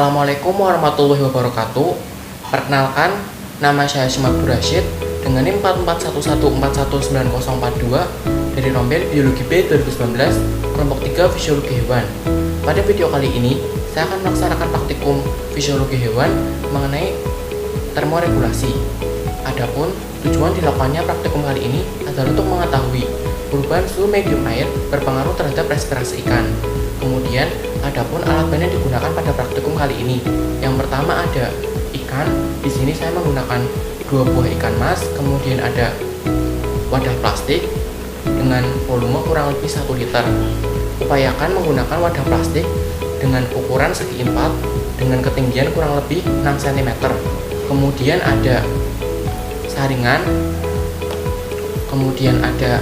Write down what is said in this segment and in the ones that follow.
Assalamualaikum warahmatullahi wabarakatuh. Perkenalkan, nama saya Hashim Abdul Rashid dengan NIM 4411419042 dari Rombel Biologi B 2019, kelompok 3 Fisiologi Hewan. Pada video kali ini, saya akan melaksanakan praktikum fisiologi hewan mengenai termoregulasi. Adapun tujuan dilakukannya praktikum kali ini adalah untuk mengetahui perubahan suhu medium air berpengaruh terhadap respirasi ikan. Kemudian, adapun alat bahan yang digunakan pada praktikum kali ini. Yang pertama ada ikan. Di sini saya menggunakan 2 buah ikan mas. Kemudian ada wadah plastik dengan volume kurang lebih 1 liter. Upayakan menggunakan wadah plastik dengan ukuran segi 4 dengan ketinggian kurang lebih 6 cm. Kemudian ada saringan. Kemudian ada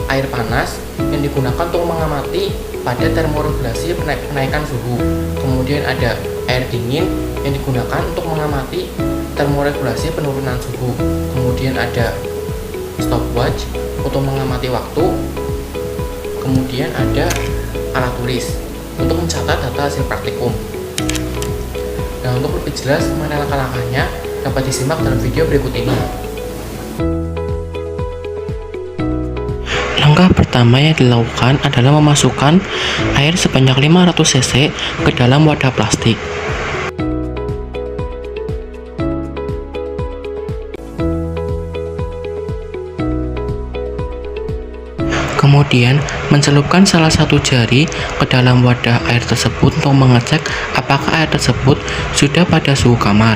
air panas yang digunakan untuk mengamati pada termoregulasi penaikan suhu. Kemudian ada air dingin yang digunakan untuk mengamati termoregulasi penurunan suhu. Kemudian ada stopwatch untuk mengamati waktu. Kemudian ada alat tulis untuk mencatat data hasil praktikum. Nah, untuk lebih jelas mengenai langkah-langkahnya dapat disimak dalam video berikut ini. Langkah pertama yang dilakukan adalah memasukkan air sebanyak 500 cc ke dalam wadah plastik. Kemudian, mencelupkan salah satu jari ke dalam wadah air tersebut untuk mengecek apakah air tersebut sudah pada suhu kamar.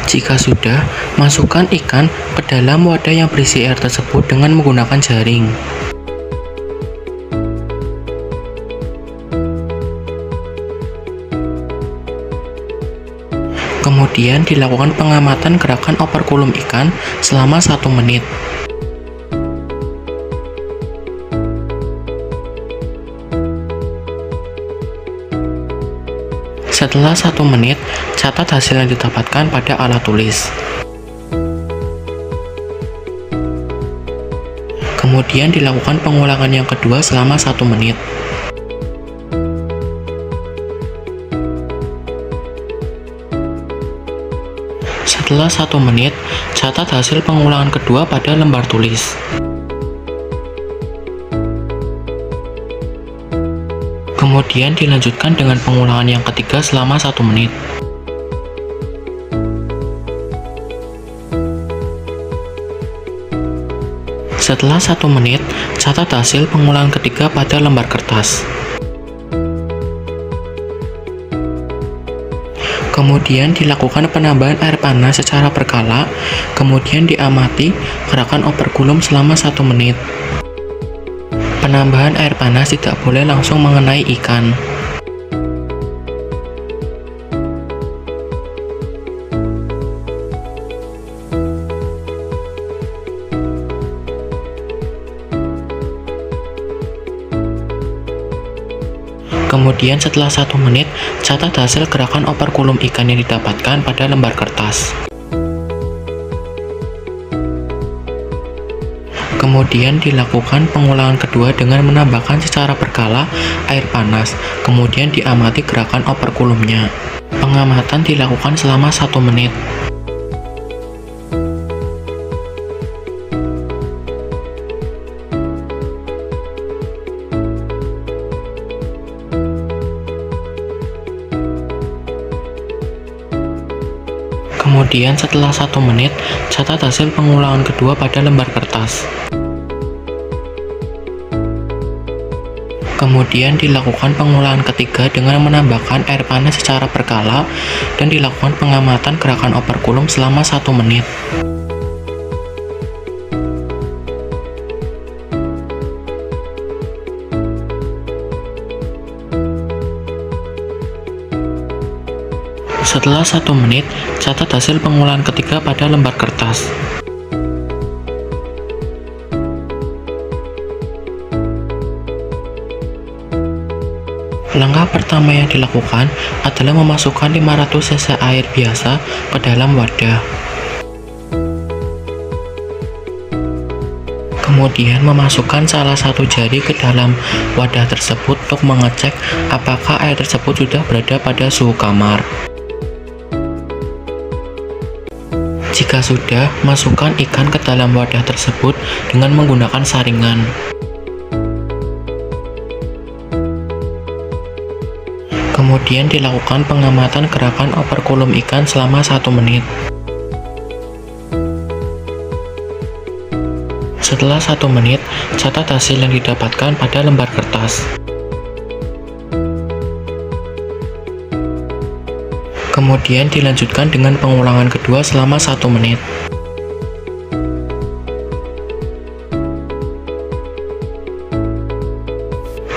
Jika sudah, masukkan ikan ke dalam wadah yang berisi air tersebut dengan menggunakan jaring. Kemudian dilakukan pengamatan gerakan operkulum ikan selama 1 menit. Setelah 1 menit, catat hasil yang didapatkan pada alat tulis. Kemudian dilakukan pengulangan yang kedua selama 1 menit. Setelah 1 menit, catat hasil pengulangan kedua pada lembar tulis. Kemudian dilanjutkan dengan pengulangan yang ketiga selama 1 menit. Setelah 1 menit, catat hasil pengulangan ketiga pada lembar kertas. Kemudian dilakukan penambahan air panas secara berkala, kemudian diamati gerakan operkulum selama 1 menit. Penambahan air panas tidak boleh langsung mengenai ikan. Kemudian setelah 1 menit, catat hasil gerakan operkulum ikan yang didapatkan pada lembar kertas. Kemudian dilakukan pengulangan kedua dengan menambahkan secara berkala air panas, kemudian diamati gerakan operkulumnya. Pengamatan dilakukan selama 1 menit. Kemudian setelah 1 menit, catat hasil pengulangan kedua pada lembar kertas. Kemudian dilakukan pengulangan ketiga dengan menambahkan air panas secara berkala dan dilakukan pengamatan gerakan operkulum selama 1 menit. Setelah 1 menit, catat hasil pengulangan ketiga pada lembar kertas. Langkah pertama yang dilakukan adalah memasukkan 500 cc air biasa ke dalam wadah. Kemudian memasukkan salah satu jari ke dalam wadah tersebut untuk mengecek apakah air tersebut sudah berada pada suhu kamar. Jika sudah, masukkan ikan ke dalam wadah tersebut dengan menggunakan saringan. Kemudian dilakukan pengamatan gerakan operkulum ikan selama 1 menit. Setelah 1 menit, catat hasil yang didapatkan pada lembar kertas. Kemudian dilanjutkan dengan pengulangan kedua selama 1 menit.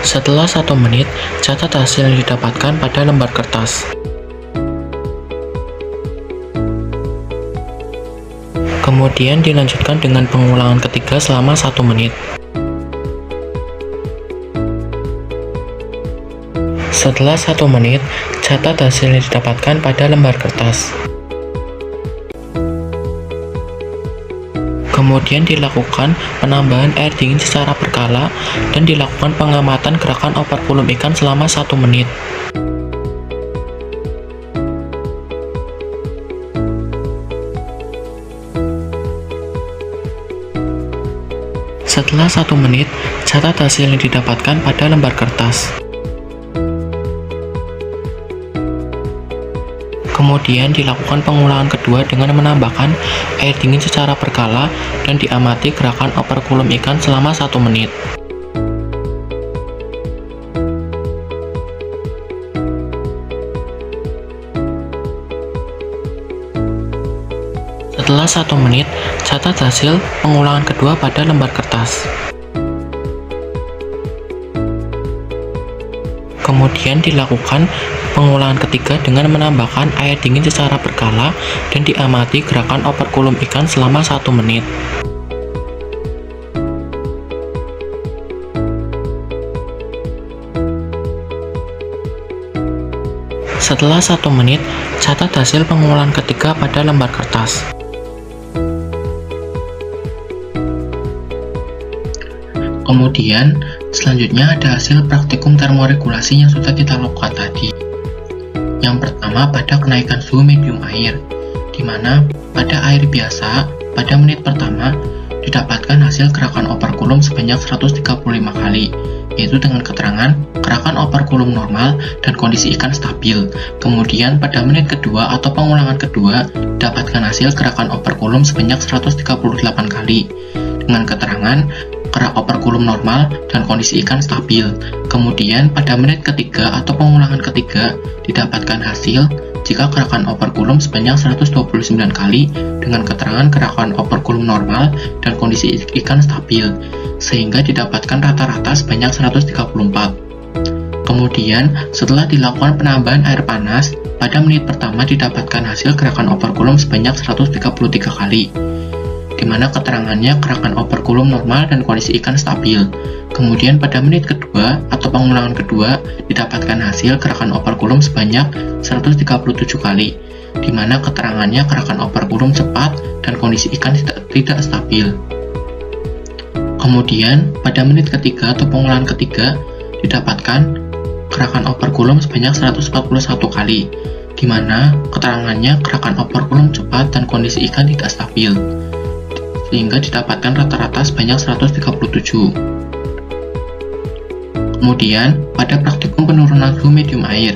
Setelah 1 menit, catat hasil yang didapatkan pada lembar kertas. Kemudian dilanjutkan dengan pengulangan ketiga selama 1 menit. Setelah 1 menit, catat hasil yang didapatkan pada lembar kertas. Kemudian dilakukan penambahan air dingin secara berkala dan dilakukan pengamatan gerakan operkulum ikan selama 1 menit. Setelah 1 menit, catat hasil yang didapatkan pada lembar kertas. Kemudian dilakukan pengulangan kedua dengan menambahkan air dingin secara berkala dan diamati gerakan operkulum ikan selama 1 menit. Setelah 1 menit, catat hasil pengulangan kedua pada lembar kertas. Kemudian dilakukan pengulangan ketiga dengan menambahkan air dingin secara berkala dan diamati gerakan operkulum ikan selama 1 menit. Setelah 1 menit, catat hasil pengulangan ketiga pada lembar kertas. Kemudian, selanjutnya ada hasil praktikum termoregulasi yang sudah kita lakukan tadi. Yang pertama pada kenaikan suhu medium air, di mana pada air biasa, pada menit pertama, didapatkan hasil gerakan operkulum sebanyak 135 kali, yaitu dengan keterangan gerakan operkulum normal dan kondisi ikan stabil. Kemudian pada menit kedua atau pengulangan kedua, didapatkan hasil gerakan operkulum sebanyak 138 kali, dengan keterangan gerak operkulum normal dan kondisi ikan stabil. Kemudian pada menit ketiga atau pengulangan ketiga didapatkan hasil jika gerakan operkulum sebanyak 129 kali dengan keterangan gerakan operkulum normal dan kondisi ikan stabil, sehingga didapatkan rata-rata sebanyak 134. Kemudian setelah dilakukan penambahan air panas, pada menit pertama didapatkan hasil gerakan operkulum sebanyak 133 kali, di mana keterangannya gerakan operkulum normal dan kondisi ikan stabil. Kemudian pada menit kedua atau pengulangan kedua didapatkan hasil gerakan operkulum sebanyak 137 kali, di mana keterangannya gerakan operkulum cepat dan kondisi ikan tidak stabil. Kemudian pada menit ketiga atau pengulangan ketiga didapatkan gerakan operkulum sebanyak 141 kali, di mana keterangannya gerakan operkulum cepat dan kondisi ikan tidak stabil, sehingga didapatkan rata-rata sebanyak 137. Kemudian, pada praktikum penurunan suhu medium air,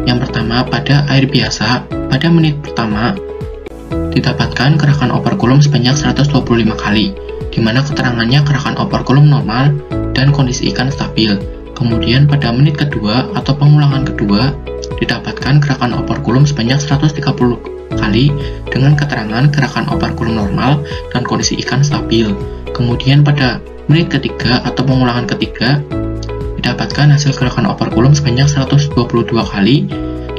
yang pertama pada air biasa, pada menit pertama didapatkan gerakan operkulum sebanyak 125 kali, di mana keterangannya gerakan operkulum normal dan kondisi ikan stabil. Kemudian pada menit kedua atau pengulangan kedua didapatkan gerakan operkulum sebanyak 130 kali dengan keterangan gerakan operkulum normal dan kondisi ikan stabil. Kemudian pada menit ketiga atau pengulangan ketiga didapatkan hasil gerakan operkulum sebanyak 122 kali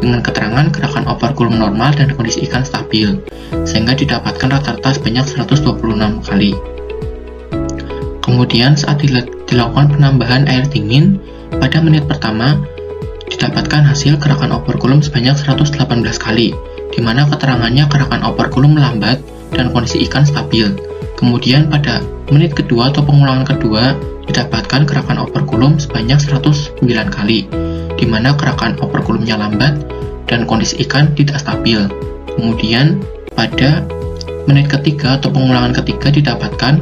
dengan keterangan gerakan operkulum normal dan kondisi ikan stabil, sehingga didapatkan rata-rata sebanyak 126 kali. Kemudian saat dilakukan penambahan air dingin, pada menit pertama didapatkan hasil gerakan operkulum sebanyak 118 kali, di mana keterangannya gerakan operkulum melambat dan kondisi ikan stabil. Kemudian pada menit kedua atau pengulangan kedua didapatkan gerakan operkulum sebanyak 109 kali, di mana gerakan operkulumnya lambat dan kondisi ikan tidak stabil. Kemudian pada menit ketiga atau pengulangan ketiga didapatkan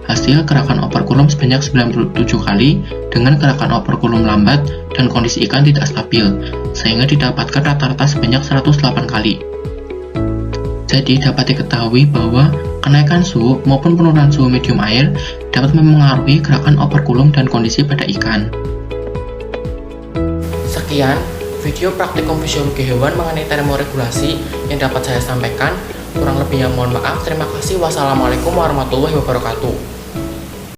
hasil gerakan operkulum sebanyak 97 kali dengan gerakan operkulum lambat dan kondisi ikan tidak stabil, sehingga didapatkan rata-rata sebanyak 108 kali. Jadi dapat diketahui bahwa kenaikan suhu maupun penurunan suhu medium air dapat mempengaruhi gerakan operkulum dan kondisi pada ikan. Sekian video praktikum fisiologi hewan mengenai termoregulasi yang dapat saya sampaikan. Kurang lebihnya mohon maaf. Terima kasih. Wassalamualaikum warahmatullahi wabarakatuh.